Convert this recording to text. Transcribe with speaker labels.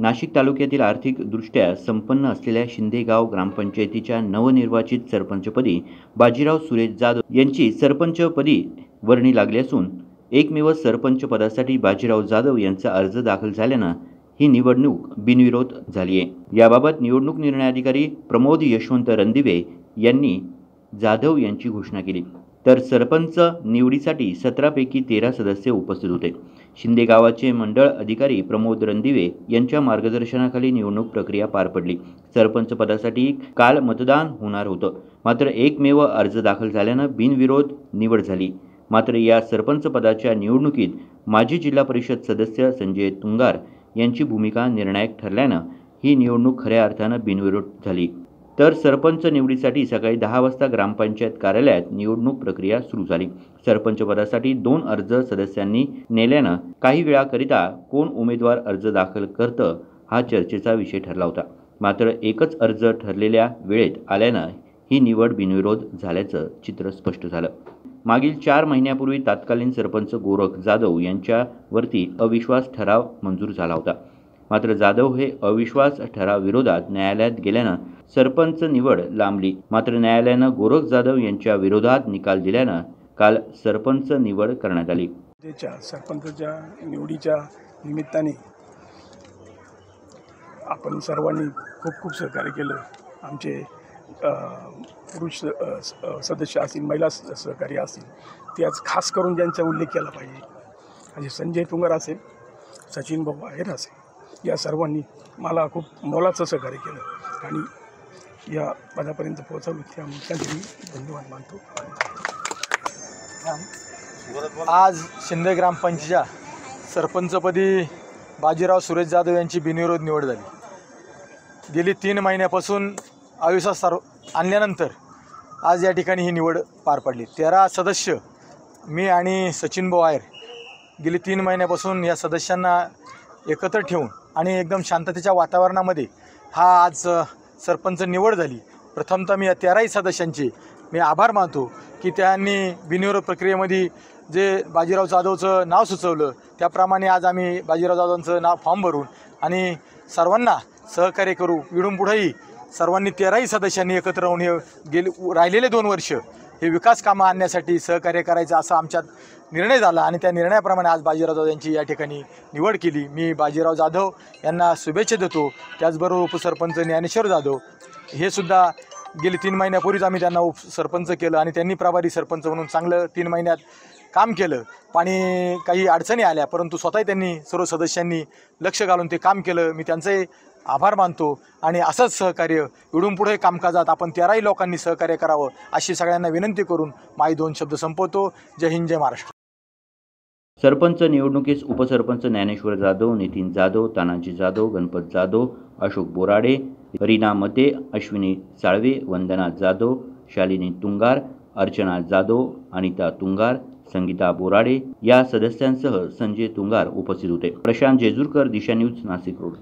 Speaker 1: नाशिक तालुक्यातील आर्थिकदृष्ट्या संपन्न असलेल्या शिंदेगाव ग्रामपंचायतीच्या नवनिर्वाचित सरपंचपदी बाजीराव सुरेश जाधव यांची सरपंचपदी वर्णी लागली असून एकमेव सरपंच पदासाठी बाजीराव जाधव यांचा अर्ज दाखल झाल्यानं ही निवडणूक बिनविरोध झाली आहे। याबाबत निवडणूक निर्णय अधिकारी प्रमोद यशवंत रणदिवे यांनी जाधव यांची घोषणा केली। तर सरपंच निवडीसाठी 17 पैकी 13 सदस्य उपस्थित होते। शिंदे गावाचे मंडळ अधिकारी प्रमोद रणदिवे यांच्या मार्गदर्शनाखाली निवडणूक प्रक्रिया पार पडली। सरपंच पदासाठी काल मतदान होणार होतं, मात्र एकमेव अर्ज दाखल झाल्यानं बिनविरोध निवड झाली। मात्र या सरपंच पदाच्या निवडणुकीत माजी जिल्हा परिषद सदस्य संजय तुंगार यांची भूमिका निर्णायक ठरल्यानं ही निवडणूक खऱ्या अर्थानं बिनविरोध झाली। तर सरपंच निवडीसाठी सकाळी 10 वाजता ग्रामपंचायत कार्यालयात निवडणूक प्रक्रिया सुरू झाली। सरपंच पदासाठी 2 अर्ज सदस्यांनी नेल्यानं काही वेळाकरिता कोण उमेदवार अर्ज दाखल करतं हा चर्चेचा विषय ठरला होता। मात्र एकच अर्ज ठरलेल्या वेळेत आल्यानं ही निवड बिनविरोध झाल्याचं चित्र स्पष्ट झालं। मागील 4 महिन्यापूर्वी तत्कालीन सरपंच गोरख जाधव यांच्यावरती अविश्वास ठराव मंजूर झाला होता। मात्र जाधव हे अविश्वास ठराव विरोधात न्यायालयात गेल्यानं सरपंच निवड लांबली। मात्र न्यायालयानं गोरख जाधव यांच्या विरोधात निकाल दिल्यानं काल सरपंच निवड करण्यात आली।
Speaker 2: सरपंचाच्या निवडीच्या निमित्ताने आपण सर्वांनी खूप सहकार्य केलं। आमचे पुरुष सदस्य असतील, महिला सहकारी असतील, ते आज खास करून ज्यांचा उल्लेख केला पाहिजे, म्हणजे संजय तुंगार असेल, सचिन भाऊ आहेर असेल, या सर्वांनी मला खूप मोलाचं सहकार्य केलं आणि या पदापर्यंत पोहोचवलं। त्यामुळे त्यांचे धन्यवाद मानतो।
Speaker 3: आज शिंदे ग्रामपंचायतीच्या सरपंचपदी बाजीराव सुरेश जाधव यांची बिनविरोध निवड झाली। गेली 3 महिन्यापासून अविश्वास आणल्यानंतर आज या ठिकाणी ही निवड पार पडली। 13 सदस्य मी आणि सचिन भाऊ आहेर गेली 3 महिन्यापासून या सदस्यांना एकत्र ठेवून आणि एकदम शांततेच्या वातावरणामध्ये हा आज सरपंच निवड झाली। प्रथमतः मी या 13 सदस्यांचे मी आभार मानतो की त्यांनी बिनविरोध प्रक्रियेमध्ये जे बाजीराव जाधवचं नाव सुचवलं त्याप्रमाणे आज आम्ही बाजीराव जाधवांचं नाव फॉर्म भरून आणि सर्वांना सहकार्य करू। इकडून पुढेही सर्वांनी 13 सदस्यांनी एकत्र राहून हे राहिलेले 2 वर्ष हे विकास कामं आणण्यासाठी सहकार्य करायचं असा आमच्यात निर्णय झाला आणि त्या निर्णयाप्रमाणे आज बाजीराव जाधव यांची या ठिकाणी निवड केली। मी बाजीराव जाधव यांना शुभेच्छा देतो। त्याचबरोबर उपसरपंच ज्ञानेश्वर जाधव हे सुद्धा गेली 3 महिन्यापूर्वीच आम्ही त्यांना उपसरपंच केलं आणि त्यांनी प्रभारी सरपंच म्हणून चांगलं 3 महिन्यात काम केलं। काही अडचणी आल्या, परंतु स्वतःही त्यांनी सर्व सदस्यांनी लक्ष घालून ते काम केलं। मी त्यांचे आभार मानतो आणि असंच सहकार्य इडून पुढे कामकाजात आपण 13 लोकांनी सहकार्य करावं अशी सगळ्यांना विनंती करून माझे 2 शब्द संपवतो। जय हिंद, जय महाराष्ट्र।
Speaker 1: सरपंच निवडणुकीस उपसरपंच ज्ञानेश्वर जाधव, नितीन जाधव, तानाजी जाधव, गणपत जाधव, अशोक बोराडे, रीना मते, अश्विनी साळवे, वंदना जाधव, शालिनी तुंगार, अर्चना जाधव, अनिता तुंगार, संगीता बोराडे या सदस्यांसह संजय तुंगार उपस्थित होते। प्रशांत जेजुरकर, दिशा न्यूज, नाशिक रोड।